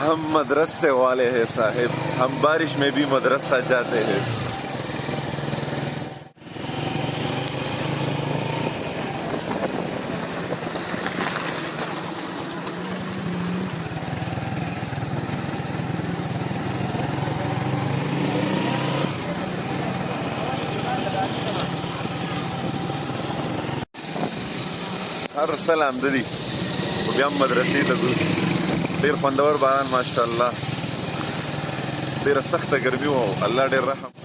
हम मदरसे वाले हैं साहिब, हम बारिश में भी मदरसा जाते हैं. هر سلام د دې خو بیا هم مدرسې ته ځو. ډېر خوندور باران ماشاءالله، ډېره سخته ګرمي وه. الله ډېر رحم